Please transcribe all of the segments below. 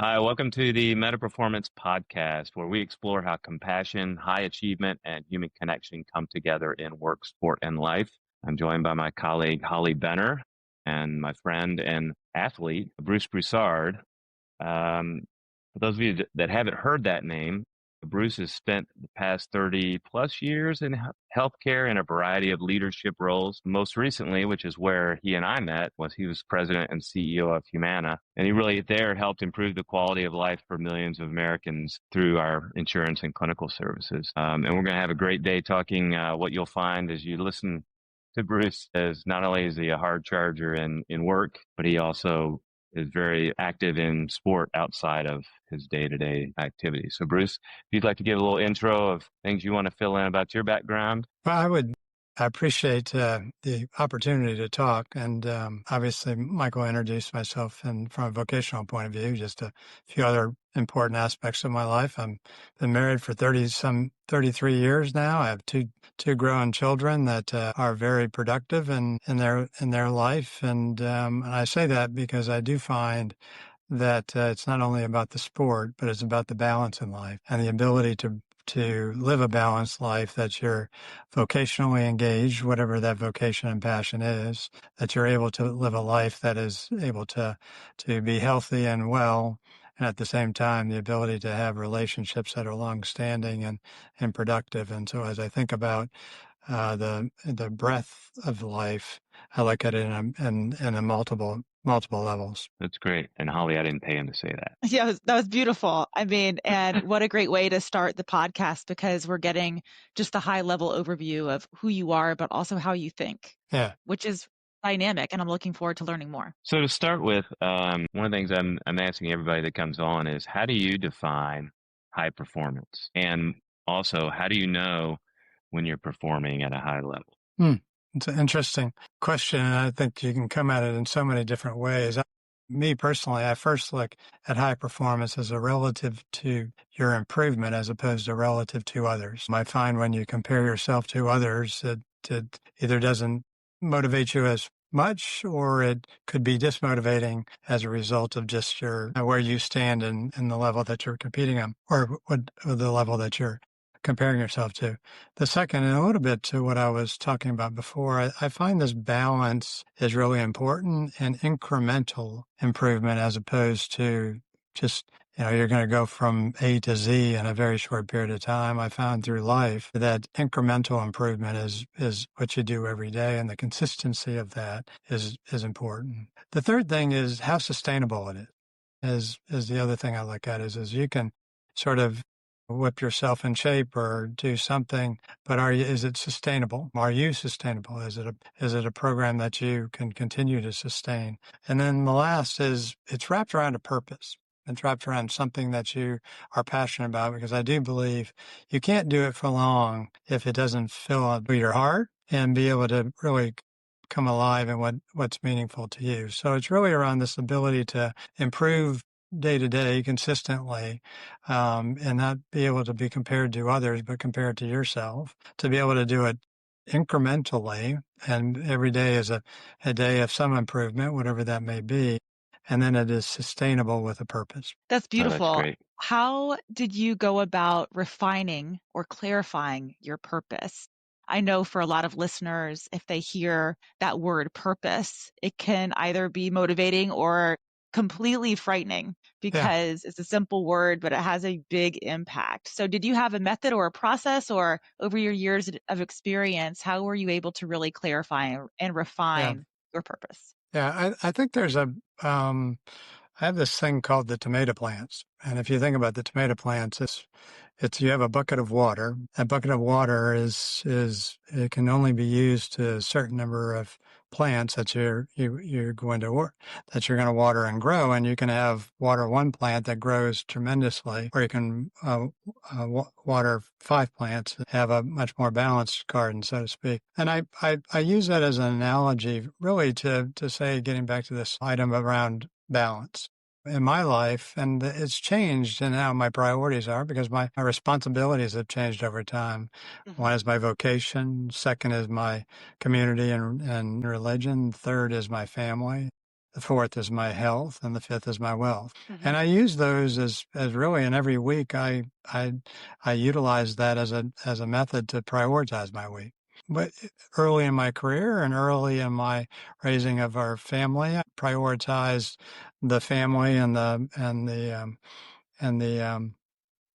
Hi, welcome to the Meta Performance Podcast, where we explore how compassion, high achievement, and human connection come together in work, sport, and life. I'm joined by my colleague, Holly Benner, and my friend and athlete, Bruce Broussard. For those of you that haven't heard that name, Bruce has spent the past 30 plus years in healthcare in a variety of leadership roles. Most recently, which is where he and I met, was he was president and CEO of Humana. And he really there helped improve the quality of life for millions of Americans through our insurance and clinical services. And we're going to have a great day talking what you'll find as you listen to Bruce, as not only is he a hard charger in work, but he also is very active in sport outside of his day-to-day activities. So Bruce, if you'd like to give a little intro of things you want to fill in about your background. Well, I appreciate the opportunity to talk. And obviously, Michael introduced myself, and from a vocational point of view, just a few other important aspects of my life. I've been married for 33 years now. I have two grown children that are very productive in their life. And I say that because I do find that it's not only about the sport, but it's about the balance in life and the ability to live a balanced life, that you're vocationally engaged, whatever that vocation and passion is, that you're able to live a life that is able to be healthy and well, and at the same time, the ability to have relationships that are long-standing and productive. And so as I think about the breadth of life, I look at it in a multiple levels. That's great. And Holly, I didn't pay him to say that. Yeah, that was beautiful. I mean, and what a great way to start the podcast, because we're getting just a high level overview of who you are, but also how you think, Yeah. which is dynamic. And I'm looking forward to learning more. So to start with, one of the things I'm asking everybody that comes on is, how do you define high performance? And also, how do you know when you're performing at a high level? It's an interesting question, and I think you can come at it in so many different ways. Me personally, I first look at high performance as a relative to your improvement as opposed to relative to others. I find when you compare yourself to others, it either doesn't motivate you as much, or it could be dismotivating as a result of just where you stand in the level that you're competing on, or the level that you're comparing yourself to. The second, and a little bit to what I was talking about before, I find this balance is really important, and incremental improvement as opposed to just, you're going to go from A to Z in a very short period of time. I found through life that incremental improvement is what you do every day, and the consistency of that is important. The third thing is how sustainable it is the other thing I look at is you can sort of whip yourself in shape or do something, but is it sustainable? Are you sustainable? Is it a program that you can continue to sustain? And then the last is, it's wrapped around a purpose. It's wrapped around something that you are passionate about, because I do believe you can't do it for long if it doesn't fill your heart and be able to really come alive in what's meaningful to you. So it's really around this ability to improve day to day consistently, and not be able to be compared to others, but compared to yourself, to be able to do it incrementally. And every day is a day of some improvement, whatever that may be. And then it is sustainable with a purpose. That's beautiful. Oh, that's great. How did you go about refining or clarifying your purpose? I know for a lot of listeners, if they hear that word purpose, it can either be motivating or completely frightening, because it's a simple word, but it has a big impact. So did you have a method or a process, or over your years of experience, how were you able to really clarify and refine your purpose? Yeah, I think there's I have this thing called the tomato plants. And if you think about the tomato plants, it's you have a bucket of water. That bucket of water it can only be used to a certain number of plants that you're going to water and grow. And you can have water one plant that grows tremendously, or you can water 5 plants and have a much more balanced garden, so to speak. And I use that as an analogy, really, to say, getting back to this item around balance in my life, and it's changed in how my priorities are, because my responsibilities have changed over time. Mm-hmm. One is my vocation, second is my community and religion, third is my family. the fourth is my health, and the fifth is my wealth. And I use those as really in every week. I utilize that as a method to prioritize my week. But early in my career and early in my raising of our family, I prioritized the family and the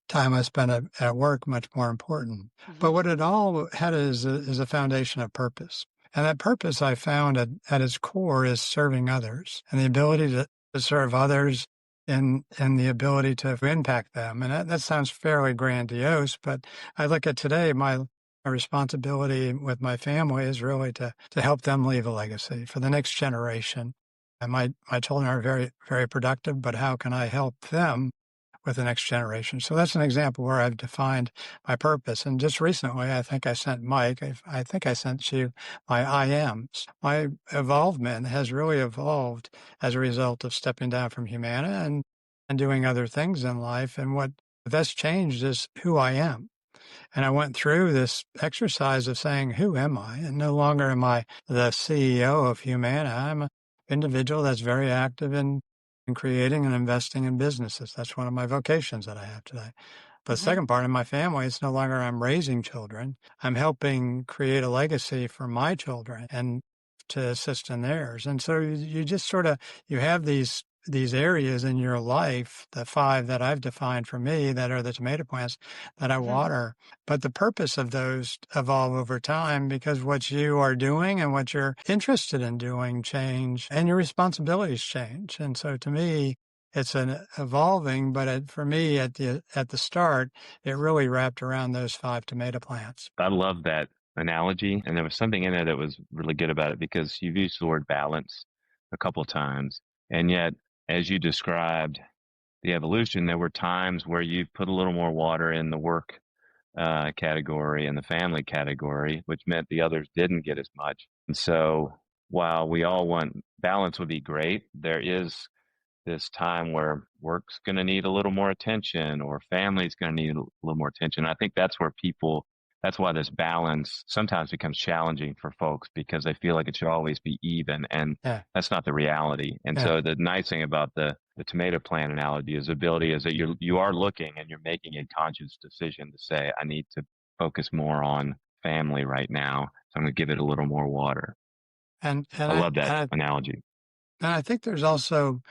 time I spent at work much more important. But what it all had is a foundation of purpose. And that purpose I found at its core is serving others and the ability to serve others and the ability to impact them. And that sounds fairly grandiose, but I look at today, my responsibility with my family is really to help them leave a legacy for the next generation. And my children are very, very productive, but how can I help them with the next generation? So that's an example where I've defined my purpose. And just recently, I think I sent Mike, I think I sent you my I ams. My involvement has really evolved as a result of stepping down from Humana and doing other things in life. And what that's changed is who I am. And I went through this exercise of saying, who am I? And no longer am I the CEO of Humana. I'm an individual that's very active in creating and investing in businesses. That's one of my vocations that I have today. But the second part of my family, it's no longer I'm raising children. I'm helping create a legacy for my children and to assist in theirs. And so you just sort of, you have these areas in your life, the 5 that I've defined for me that are the tomato plants that I water. But the purpose of those evolve over time because what you are doing and what you're interested in doing change and your responsibilities change. And so to me, it's an evolving, but for me at the start, it really wrapped around those 5 tomato plants. I love that analogy. And there was something in there that was really good about it because you've used the word balance a couple of times. And yet, as you described the evolution, there were times where you put a little more water in the work category and the family category, which meant the others didn't get as much. And so while we all want balance would be great, there is this time where work's going to need a little more attention or family's going to need a little more attention. I think that's why this balance sometimes becomes challenging for folks because they feel like it should always be even. And that's not the reality. And so the nice thing about the tomato plant analogy is that you are looking and you're making a conscious decision to say, I need to focus more on family right now. So I'm going to give it a little more water. And I love that analogy. And I think there's also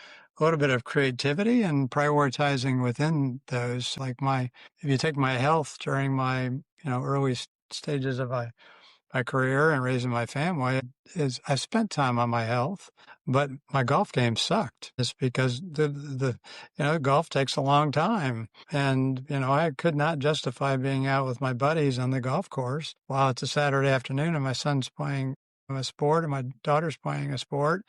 a little bit of creativity and prioritizing within those. Like if you take my health during my early stages of my career and raising my family, is I spent time on my health, but my golf game sucked. It's because the golf takes a long time, and I could not justify being out with my buddies on the golf course while it's a Saturday afternoon and my son's playing a sport and my daughter's playing a sport,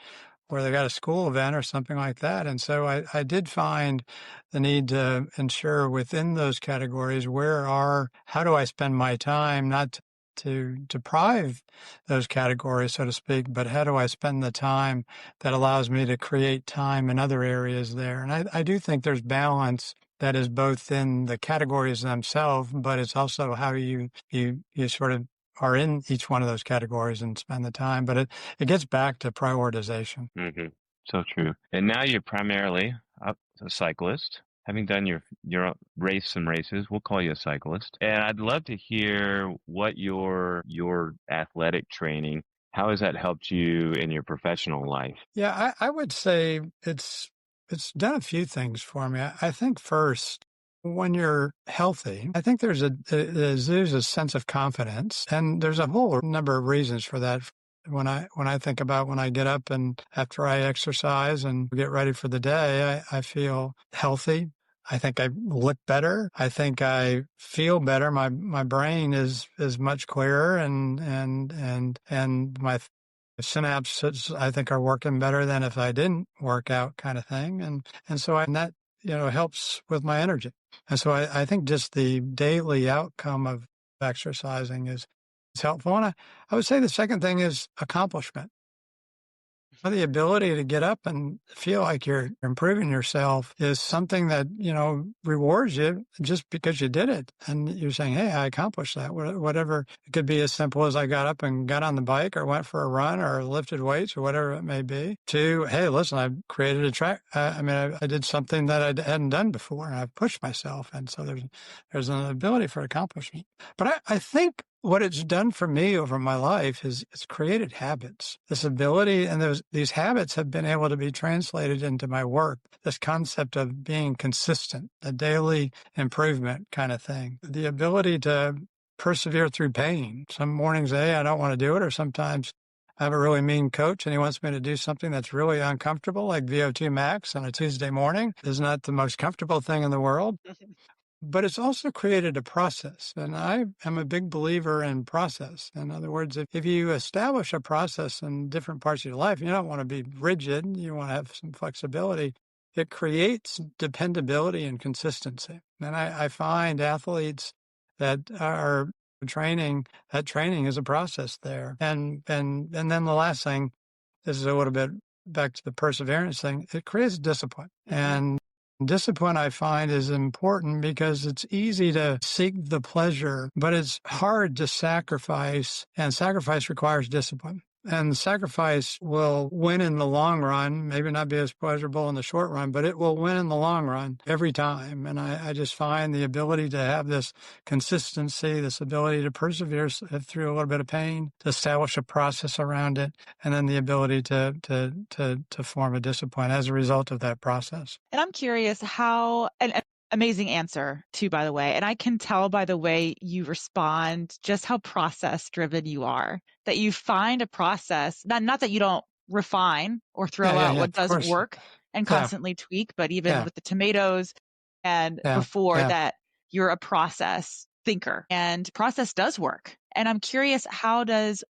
where they got a school event or something like that. And so I did find the need to ensure within those categories, how do I spend my time, not to deprive those categories, so to speak, but how do I spend the time that allows me to create time in other areas there? And I do think there's balance that is both in the categories themselves, but it's also how you sort of are in each one of those categories and spend the time. But it gets back to prioritization. Mm-hmm. So true. And now you're primarily a cyclist, having done your some races. We'll call you a cyclist. And I'd love to hear what your athletic training, how has that helped you in your professional life? Yeah, I would say it's done a few things for me. I think first, when you're healthy, I think there's a sense of confidence, and there's a whole number of reasons for that. When I think about when I get up and after I exercise and get ready for the day, I feel healthy. I think I look better. I think I feel better. My brain is much clearer, and my synapses I think are working better than if I didn't work out, kind of thing. And so that helps with my energy. And so I think just the daily outcome of exercising is helpful. And I would say the second thing is accomplishment. Well, the ability to get up and feel like you're improving yourself is something that, rewards you just because you did it. And you're saying, hey, I accomplished that. Whatever. It could be as simple as I got up and got on the bike or went for a run or lifted weights or whatever it may be, to, hey, listen, I created a track. I did something that I hadn't done before and I've pushed myself. And so there's an ability for accomplishment. But I think what it's done for me over my life is it's created habits. This ability and these habits have been able to be translated into my work. This concept of being consistent, a daily improvement kind of thing. The ability to persevere through pain. Some mornings, I don't want to do it, or sometimes I have a really mean coach and he wants me to do something that's really uncomfortable, like VO2 max on a Tuesday morning. Is not the most comfortable thing in the world. But it's also created a process, and I am a big believer in process. In other words, if you establish a process in different parts of your life, you don't want to be rigid, you want to have some flexibility. It creates dependability and consistency. And I find athletes that are training, that training is a process there. And then the last thing, this is a little bit back to the perseverance thing, it creates discipline. And discipline, I find, is important because it's easy to seek the pleasure, but it's hard to sacrifice, and sacrifice requires discipline. And sacrifice will win in the long run, maybe not be as pleasurable in the short run, but it will win in the long run every time. And I just find the ability to have this consistency, this ability to persevere through a little bit of pain, to establish a process around it, and then the ability to form a discipline as a result of that process. And I'm curious how, an amazing answer too, by the way. And I can tell by the way you respond just how process driven you are, that you find a process, not that you don't refine or throw out what doesn't work and constantly tweak, but even with the tomatoes and before that, you're a process thinker and process does work. And I'm curious, how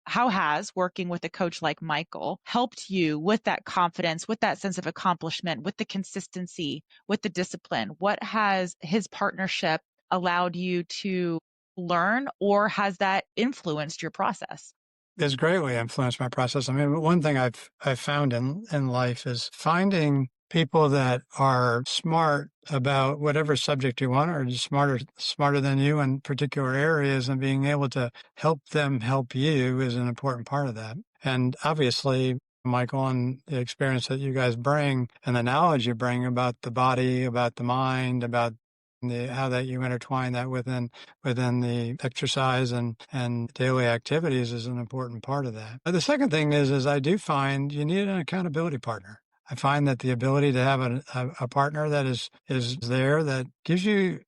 has working with a coach like Michael helped you with that confidence, with that sense of accomplishment, with the consistency, with the discipline? What has his partnership allowed you to learn, or has that influenced your process? It's greatly influenced my process. I mean, one thing I've found in life is finding people that are smart about whatever subject you want, or just smarter than you in particular areas, and being able to help them help you is an important part of that. And obviously, Michael, and the experience that you guys bring and the knowledge you bring about the body, about the mind, about how that you intertwine that within the exercise and daily activities is an important part of that. But the second thing is I do find you need an accountability partner. I find that the ability to have a partner that is there, that gives you,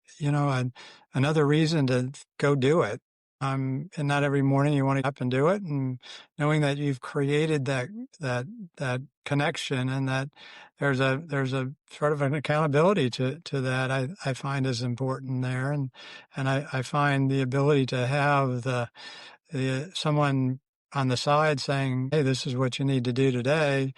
another reason to go do it. And not every morning you want to get up and do it, and knowing that you've created that connection, and that there's a sort of an accountability to that, I find is important there. And I find the ability to have the someone on the side saying, hey, this is what you need to do today.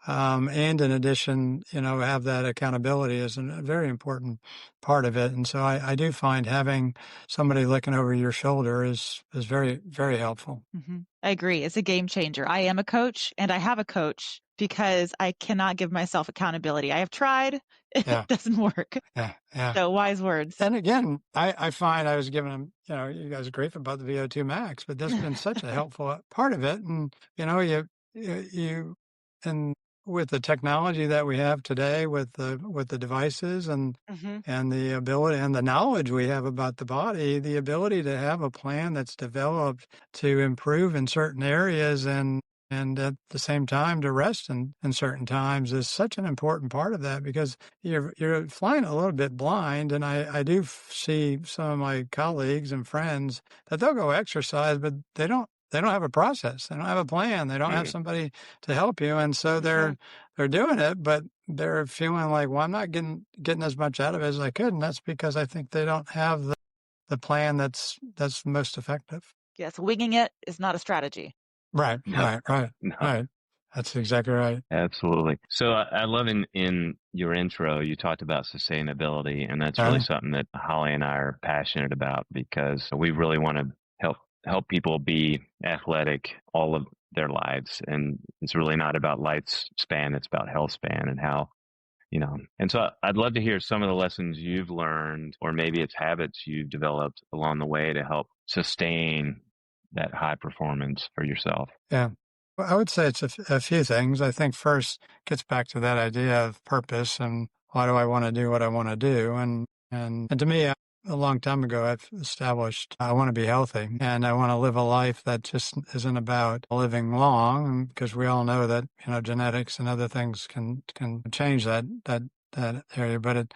And in addition, have that accountability is a very important part of it. And so I do find having somebody looking over your shoulder is very, very helpful. Mm-hmm. I agree. It's a game changer. I am a coach and I have a coach because I cannot give myself accountability. I have tried. It doesn't work. Yeah. So wise words. And again, I find I was giving them, you guys grief about the VO2 max, but that's been such a helpful part of it. And, you and with the technology that we have today, with the devices and the ability and the knowledge we have about the body, the ability to have a plan that's developed to improve in certain areas and at the same time to rest in certain times is such an important part of that, because you're flying a little bit blind. And I do see some of my colleagues and friends that they'll go exercise, but they don't have a process. They don't have a plan. They don't have somebody to help you. And so they're doing it, but they're feeling like, well, I'm not getting as much out of it as I could. And that's because I think they don't have the plan that's most effective. Yes. Winging it is not a strategy. Right. That's exactly right. Absolutely. So I love in your intro, you talked about sustainability, and that's really something that Holly and I are passionate about, because we really want to help people be athletic all of their lives. And it's really not about lifespan, it's about health span and how, and so I'd love to hear some of the lessons you've learned, or maybe it's habits you've developed along the way to help sustain that high performance for yourself. Yeah. Well, I would say it's a few things. I think first gets back to that idea of purpose and why do I want to do what I want to do? And to me, a long time ago, I've established I want to be healthy and I want to live a life that just isn't about living long, because we all know that, genetics and other things can change that area. But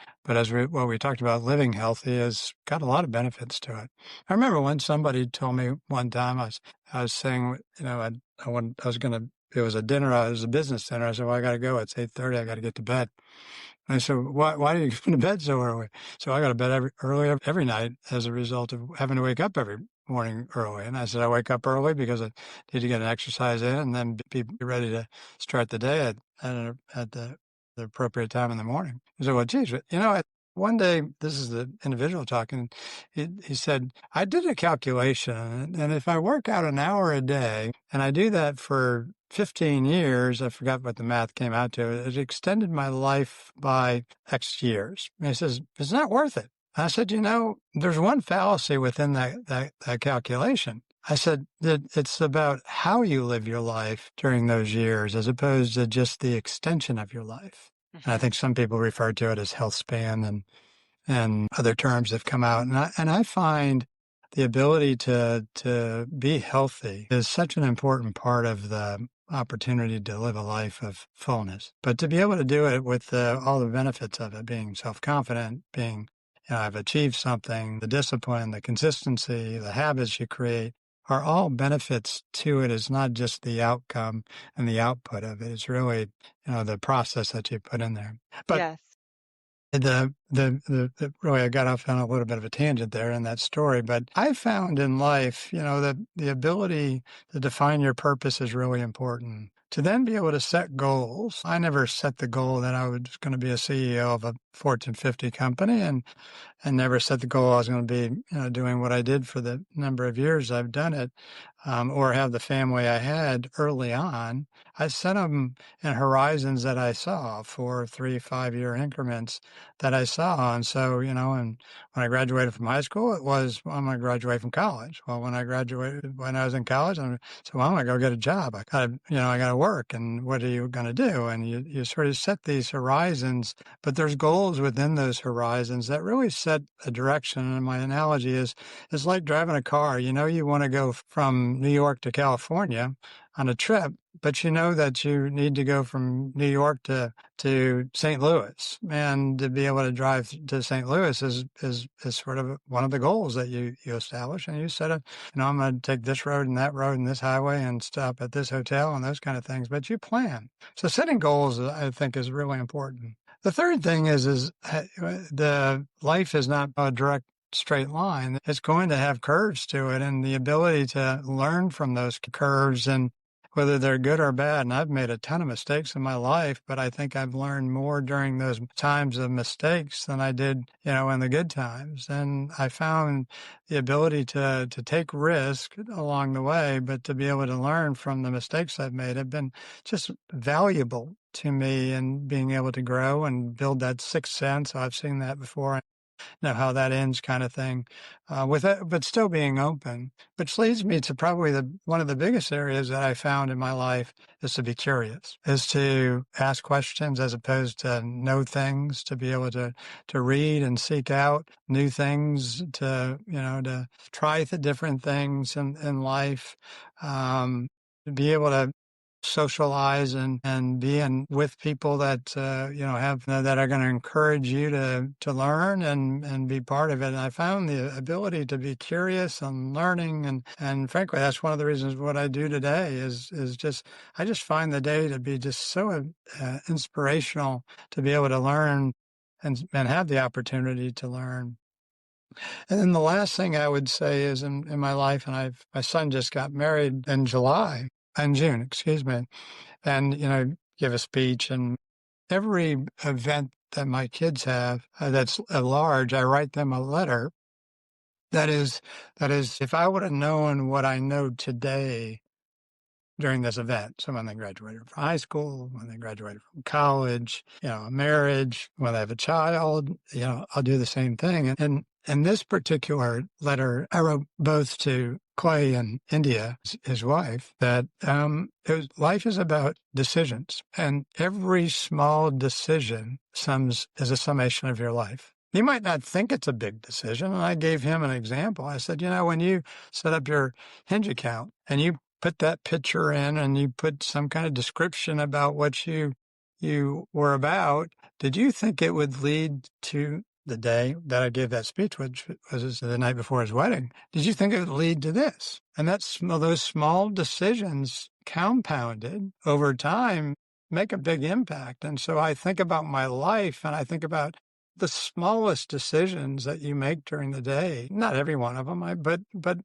what we talked about, living healthy has got a lot of benefits to it. I remember when somebody told me one time, I was saying, it was a dinner, it was a business dinner. I said, well, I got to go. It's 8:30. I got to get to bed. And I said, why do you go to bed so early? So I go to bed every night as a result of having to wake up every morning early. And I said, I wake up early because I need to get an exercise in and then be ready to start the day at the appropriate time in the morning. I said, well, geez, one day, this is the individual talking, he said, I did a calculation, and if I work out an hour a day, and I do that for 15 years, I forgot what the math came out to, it extended my life by X years. And he says, it's not worth it. I said, there's one fallacy within that calculation. I said that it's about how you live your life during those years as opposed to just the extension of your life. And I think some people refer to it as health span and other terms have come out. And I find the ability to be healthy is such an important part of the opportunity to live a life of fullness. But to be able to do it with all the benefits of it, being self-confident, being, I've achieved something, the discipline, the consistency, the habits you create, are all benefits to it. It's not just the outcome and the output of it. It's really, the process that you put in there. But Yes. Really, I got off on a little bit of a tangent there in that story, but I found in life, that the ability to define your purpose is really important. To then be able to set goals. I never set the goal that I was going to be a CEO of a Fortune 50 company, and never set the goal I was going to be, doing what I did for the number of years I've done it, or have the family I had early on. I set them in horizons that I saw, 4, 3, 5-year increments that I saw. And so, and when I graduated from high school, it was, well, I'm going to graduate from college. Well, when I was in college, I'm going to go get a job. I got to work. And what are you going to do? And you sort of set these horizons, but there's goals within those horizons that really set a direction. And my analogy is like driving a car. You want to go from New York to California on a trip, but you know that you need to go from New York to St. Louis, and to be able to drive to St. Louis is sort of one of the goals that you establish, and you set up. I'm going to take this road and this highway and stop at this hotel and those kind of things. But you plan. So setting goals, I think, is really important. The third thing is the life is not a direct straight line. It's going to have curves to it, and the ability to learn from those curves and whether they're good or bad. And I've made a ton of mistakes in my life, but I think I've learned more during those times of mistakes than I did, in the good times. And I found the ability to take risk along the way, but to be able to learn from the mistakes I've made have been just valuable to me, and being able to grow and build that sixth sense. I've seen that before. Know how that ends, kind of thing, with it, but still being open, which leads me to probably one of the biggest areas that I found in my life is to be curious, is to ask questions as opposed to know things, to be able to read and seek out new things, to try the different things in life, to be able to socialize and be with people that have that are going to encourage you to learn and be part of it. And I found the ability to be curious and learning, and frankly, that's one of the reasons what I do today is just I just find the day to be just so inspirational, to be able to learn and have the opportunity to learn. And then the last thing I would say is in my life, and my son just got married in June, excuse me, and, give a speech. And every event that my kids have that's large, I write them a letter. That is, if I would have known what I know today during this event. So when they graduated from high school, when they graduated from college, a marriage, when they have a child, I'll do the same thing. And in this particular letter, I wrote both to Clay and India, his wife, that life is about decisions, and every small decision is a summation of your life. You might not think it's a big decision. And I gave him an example. I said, when you set up your Hinge account and you put that picture in and you put some kind of description about what you were about, did you think it would lead to the day that I gave that speech, which was the night before his wedding? Did you think it would lead to this? And those small decisions compounded over time make a big impact. And so I think about my life, and I think about the smallest decisions that you make during the day. Not every one of them, but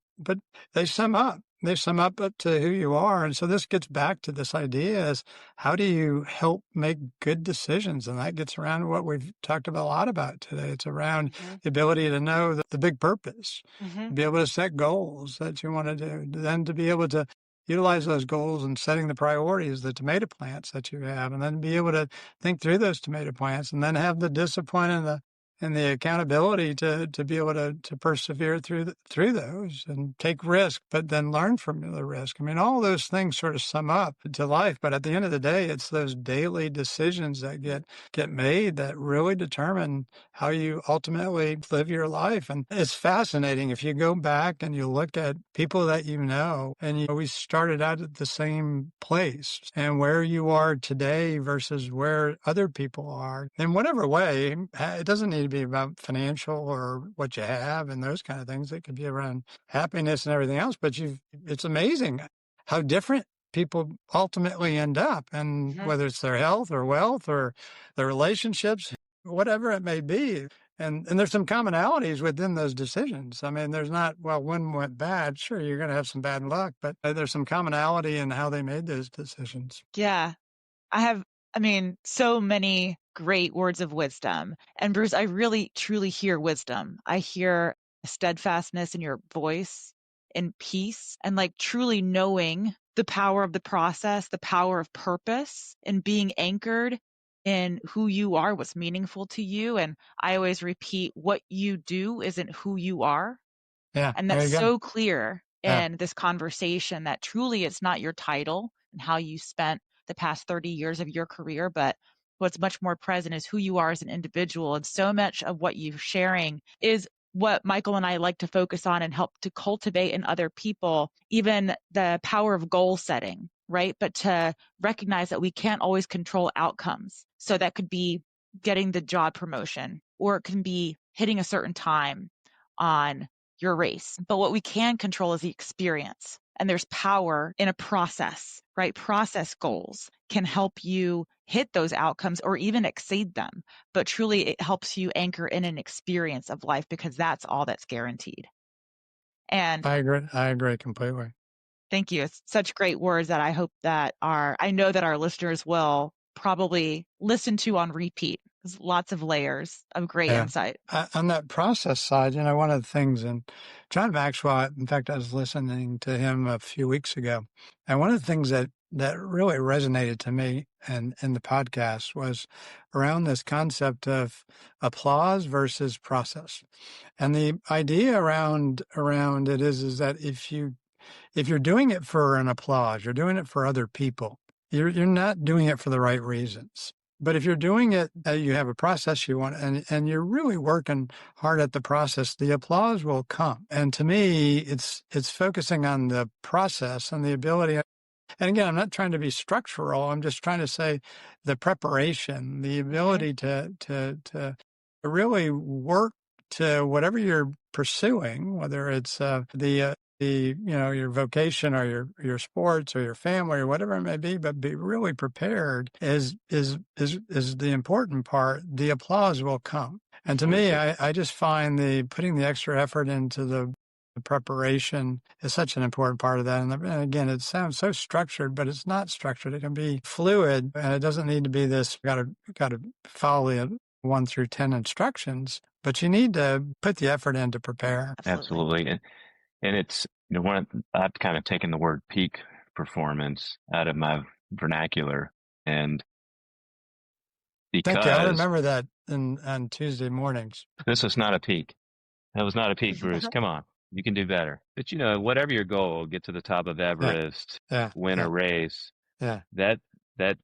they sum up. They sum up to who you are. And so this gets back to this idea is, how do you help make good decisions? And that gets around to what we've talked about a lot about today. It's around the ability to know the big purpose, to be able to set goals that you want to do, then to be able to utilize those goals and setting the priorities, the tomato plants that you have, and then be able to think through those tomato plants, and then have the discipline and the accountability to be able to persevere through those and take risk, but then learn from the risk. I mean, all those things sort of sum up to life. But at the end of the day, it's those daily decisions that get made that really determine how you ultimately live your life. And it's fascinating if you go back and you look at people that and we started out at the same place, and where you are today versus where other people are, in whatever way. It doesn't need to be about financial or what you have and those kind of things. It could be around happiness and everything else. But it's amazing how different people ultimately end up, and whether it's their health or wealth or their relationships, whatever it may be. And there's some commonalities within those decisions. I mean, there's not, one went bad. Sure, you're going to have some bad luck, but there's some commonality in how they made those decisions. Yeah. So many great words of wisdom. And Bruce, I really, truly hear wisdom. I hear steadfastness in your voice and peace, and truly knowing the power of the process, the power of purpose, and being anchored in who you are, what's meaningful to you. And I always repeat, what you do isn't who you are. Yeah. And that's so clear in this conversation, that truly it's not your title and how you spent the past 30 years of your career, but what's much more present is who you are as an individual. And so much of what you're sharing is what Michael and I like to focus on and help to cultivate in other people, even the power of goal setting, right? But to recognize that we can't always control outcomes. So that could be getting the job promotion, or it can be hitting a certain time on your race. But what we can control is the experience. And there's power in a process, right? Process goals can help you hit those outcomes or even exceed them. But truly, it helps you anchor in an experience of life, because that's all that's guaranteed. And I agree completely. Thank you. It's such great words that I know that our listeners will probably listen to on repeat. There's lots of layers of great insight. On that process side, one of the things, and John Maxwell, in fact, I was listening to him a few weeks ago, and one of the things that really resonated to me in the podcast was around this concept of applause versus process. And the idea around it is that if you're doing it for an applause, you're doing it for other people, you're not doing it for the right reasons. But if you're doing it, you have a process you want, and you're really working hard at the process, the applause will come. And to me, it's focusing on the process and the ability. And again, I'm not trying to be structural. I'm just trying to say the preparation, the ability to really work to whatever you're pursuing, whether it's your vocation or your sports or your family or whatever it may be, but be really prepared is the important part. The applause will come. And to me, I just find putting the extra effort into the preparation is such an important part of that. And again, it sounds so structured, but it's not structured. It can be fluid, and it doesn't need to be this, got to follow the 1 through 10 instructions, but you need to put the effort in to prepare. Absolutely. And it's, I've kind of taken the word peak performance out of my vernacular. And Thank you. I because remember that on Tuesday mornings. this was not a peak. That was not a peak, Bruce. Come on. You can do better. But whatever your goal, get to the top of Yeah, Everest, yeah, win yeah, a race, yeah, that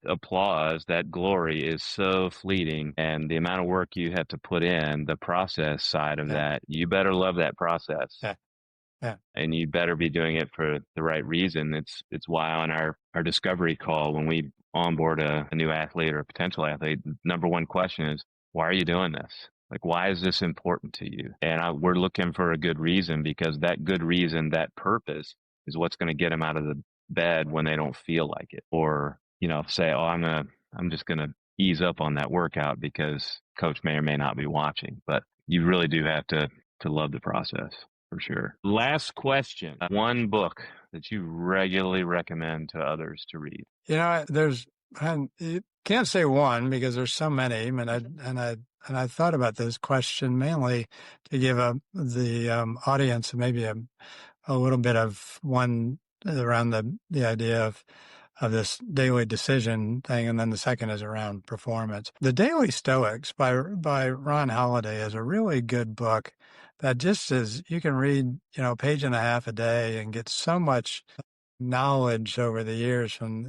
applause, that glory is so fleeting. And the amount of work you have to put in, the process side of yeah, that, you better love that process. yeah, yeah. And you better be doing it for the right reason. It's why on our discovery call, when we onboard a new athlete or a potential athlete, number one question is, why are you doing this? Like, why is this important to you? And we're looking for a good reason, because that good reason, that purpose is what's going to get them out of the bed when they don't feel like it. Or, say, oh, I'm just going to ease up on that workout because coach may or may not be watching. But you really do have to love the process. For sure. Last question. One book that you regularly recommend to others to read. You can't say one because there's so many, and I thought about this question mainly to give the audience maybe a little bit of one around the idea of this daily decision thing, and then the second is around performance. The Daily Stoics by Ron Holiday is a really good book that just is, you can read, a page and a half a day and get so much knowledge over the years from,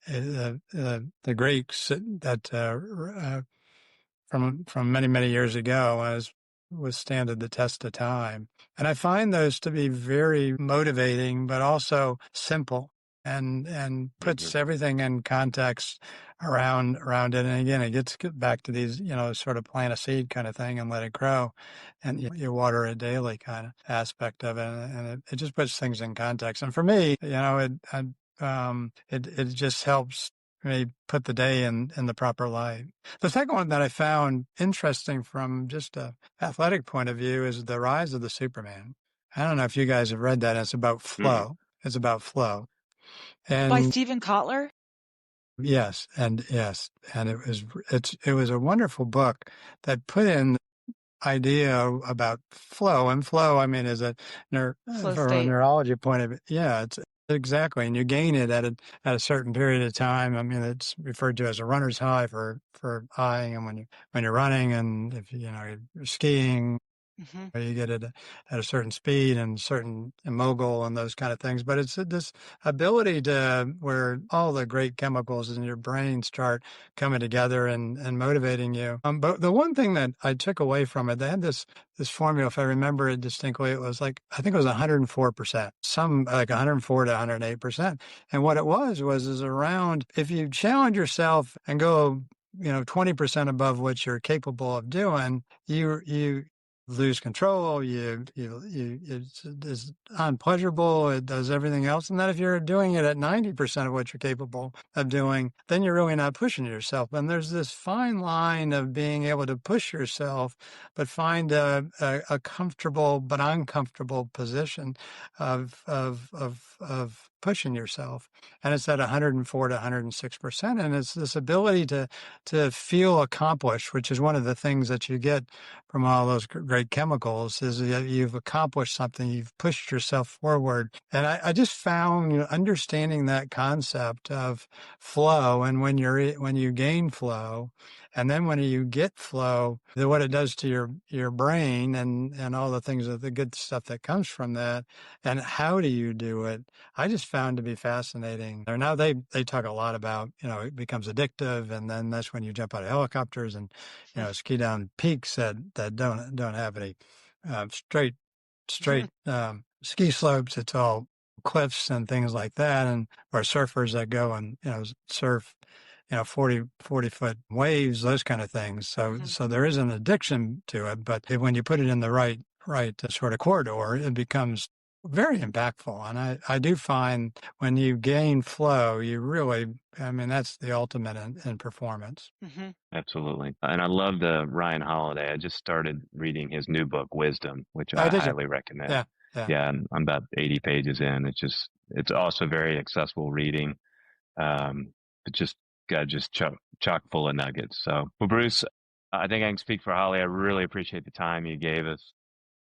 the Greeks that from many, many years ago has withstanded the test of time. And I find those to be very motivating, but also simple and puts everything in context around it. And again, it gets back to these, sort of plant a seed kind of thing and let it grow, and you water it daily kind of aspect of it. And it just puts things in context. And for me, it just helps me put the day in the proper light. The second one that I found interesting from just a athletic point of view is The Rise of the Superman. I don't know if you guys have read that. It's about flow. It's about flow. And by Stephen Kotler. Yes, and it was a wonderful book that put in idea about flow. And flow, I mean, is Flow from a state. neurology point of view. Yeah, it's exactly. And you gain it at a certain period of time. I mean, it's referred to as a runner's high for eyeing, and when you're running, and if you're skiing, you get it at a certain speed and certain mogul and those kind of things. But it's this ability to where all the great chemicals in your brain start coming together and motivating you. But the one thing that I took away from it, they had this formula, if I remember it distinctly, it was like, I think it was 104%, some like 104 to 108%. And what it is around, if you challenge yourself and go 20% above what you're capable of doing, you lose control. It's unpleasurable. It does everything else. And then if you're doing it at 90% of what you're capable of doing, then you're really not pushing yourself. And there's this fine line of being able to push yourself, but find a comfortable but uncomfortable position of pushing yourself. And it's at 104 to 106%. And it's this ability to feel accomplished, which is one of the things that you get from all those great chemicals, is that you've accomplished something, you've pushed yourself forward. And I just found understanding that concept of flow, and when you gain flow, and then when you get flow, what it does to your brain and all the things, the good stuff that comes from that, and how do you do it, I just found to be fascinating. Now they talk a lot about, it becomes addictive, and then that's when you jump out of helicopters and, ski down peaks that don't have any straight ski slopes. It's all cliffs and things like that, and or surfers that go and surf 40 foot waves, those kind of things. So there is an addiction to it, but when you put it in the right sort of corridor, it becomes very impactful. And I do find when you gain flow, you really, that's the ultimate in performance. Absolutely. And I love the Ryan Holiday. I just started reading his new book, Wisdom, which Oh, I did you? highly recommend. Yeah. Yeah, and I'm about 80 pages in. It's also very accessible reading. It's just got just chock full of nuggets. So, well, Bruce, I think I can speak for Holly. I really appreciate the time you gave us.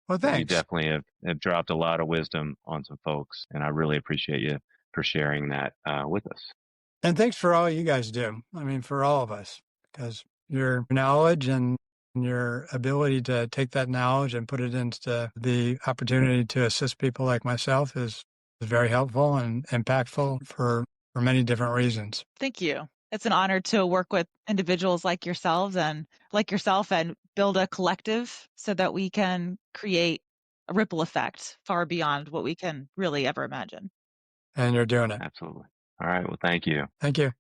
Well, You thanks. definitely have dropped a lot of wisdom on some folks, and I really appreciate you for sharing that with us. And thanks for all you guys do. I mean, for all of us, because your knowledge and your ability to take that knowledge and put it into the opportunity to assist people like myself is very helpful and impactful for many different reasons. Thank you. It's an honor to work with individuals like yourself and build a collective so that we can create a ripple effect far beyond what we can really ever imagine. And you're doing it. Absolutely. All right. Well, thank you. Thank you.